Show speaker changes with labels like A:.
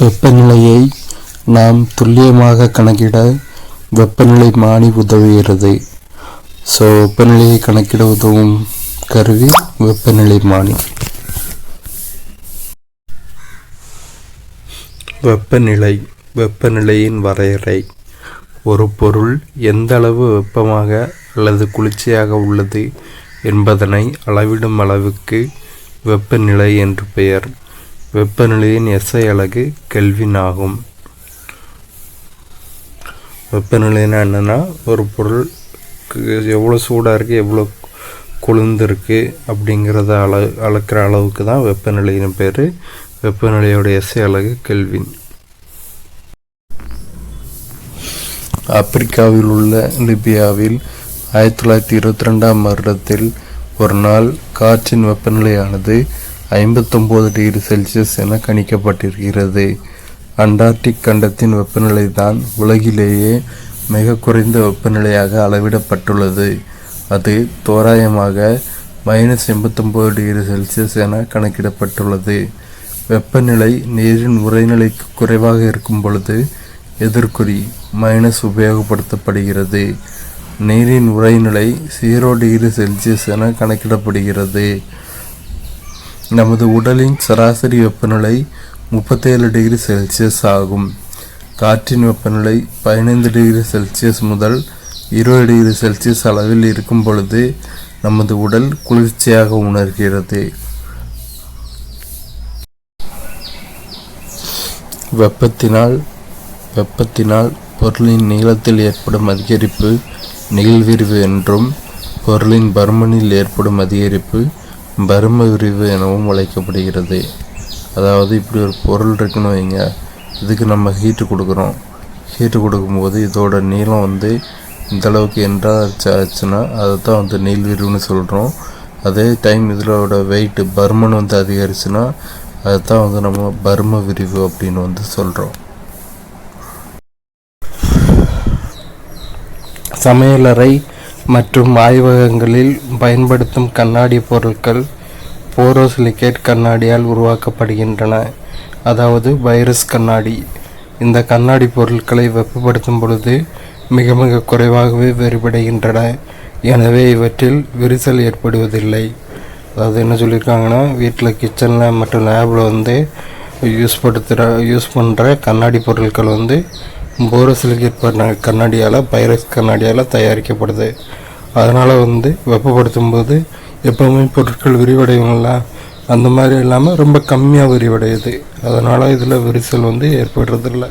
A: வெப்பநிலையை நாம் துல்லியமாக கணக்கிட வெப்பநிலைமானி உதவுகிறது. வெப்பநிலையை கணக்கிட உதவும் கருவி வெப்பநிலைமானி. வெப்பநிலையின் வரையறை. ஒரு பொருள் எந்த அளவு வெப்பமாக அல்லது குளிர்ச்சியாக உள்ளது என்பதனை அளவிடும் அளவுக்கு வெப்பநிலை என்று பெயர். வெப்பநிலையின் SI அலகு கெல்வின் ஆகும். வெப்பநிலைன்னா என்னென்னா, ஒரு பொருள் எவ்வளோ சூடாக இருக்குது, எவ்வளோ குளிர்ந்துருக்கு அப்படிங்கிறத அளக்கிற அளவுக்கு தான் வெப்பநிலையின் பேர். வெப்பநிலையோட SI அலகு கெல்வின். ஆப்பிரிக்காவில் உள்ள லிபியாவில் 1922ஆம் வருடத்தில் ஒரு நாள் காற்றின் வெப்பநிலையானது 59 டிகிரி செல்சியஸ் என கணிக்கப்பட்டிருக்கிறது. அண்டார்டிக் கண்டத்தின் வெப்பநிலை தான் உலகிலேயே மிக குறைந்த வெப்பநிலையாக அளவிடப்பட்டுள்ளது. அது தோராயமாக -89 டிகிரி செல்சியஸ் என கணக்கிடப்பட்டுள்ளது. வெப்பநிலை நீரின் உறைநிலைக்கு குறைவாக இருக்கும் பொழுது எதிர்க்குறி மைனஸ் உபயோகப்படுத்தப்படுகிறது. நீரின் உறைநிலை 0 டிகிரி செல்சியஸ் என கணக்கிடப்படுகிறது. நமது உடலின் சராசரி வெப்பநிலை 37 டிகிரி செல்சியஸ் ஆகும். காற்றின் வெப்பநிலை 15 டிகிரி செல்சியஸ் முதல் 20 டிகிரி செல்சியஸ் அளவில் இருக்கும் பொழுது நமது உடல் குளிர்ச்சியாக உணர்கிறது. வெப்பத்தினால் பொருளின் நீளத்தில் ஏற்படும் அதிகரிப்பு நீள்விரிவு என்றும், பொருளின் பருமனில் ஏற்படும் அதிகரிப்பு பரும விரிவு எனவும் அழைக்கப்படுகிறது. அதாவது இப்படி ஒரு பொருள் இருக்குன்னு வைங்க, இதுக்கு நம்ம ஹீட்டு கொடுக்குறோம். ஹீட்டு கொடுக்கும்போது இதோட நீளம் இந்தளவுக்கு ஆச்சுன்னா அதை தான் நீள்விரிவுன்னு சொல்கிறோம். அதே டைம் இதோட வெயிட் பருமன் அதிகரிச்சுன்னா அதை தான் நம்ம பரும விரிவு அப்படின்னு சொல்கிறோம். சமையலறை மற்றும் ஆய்வகங்களில் பயன்படுத்தும் கண்ணாடி பொருட்கள் போரோசிலிகேட் கண்ணாடியால் உருவாக்கப்படுகின்றன, அதாவது வைரஸ் கண்ணாடி. இந்த கண்ணாடி பொருட்களை வெப்பப்படுத்தும் பொழுது மிக மிக குறைவாகவே வேறுபடுகின்றன. எனவே இவற்றில் விரிசல் ஏற்படுவதில்லை. அதாவது என்ன சொல்லியிருக்காங்கன்னா, வீட்டில் கிச்சனில் மற்றும் லேபில் யூஸ் பண்ணுற கண்ணாடி பொருட்கள் போரோசிலிகேட் கண்ணாடியால் வைரஸ் கண்ணாடியால் தயாரிக்கப்படுது. அதனால் வெப்பப்படுத்தும் போது எப்போவுமே பொருட்கள் விரிவடையுங்களா, அந்த மாதிரி இல்லாமல் ரொம்ப கம்மியாக விரிவடையுது. அதனால் இதில் விரிசல் ஏற்படுறதில்லை.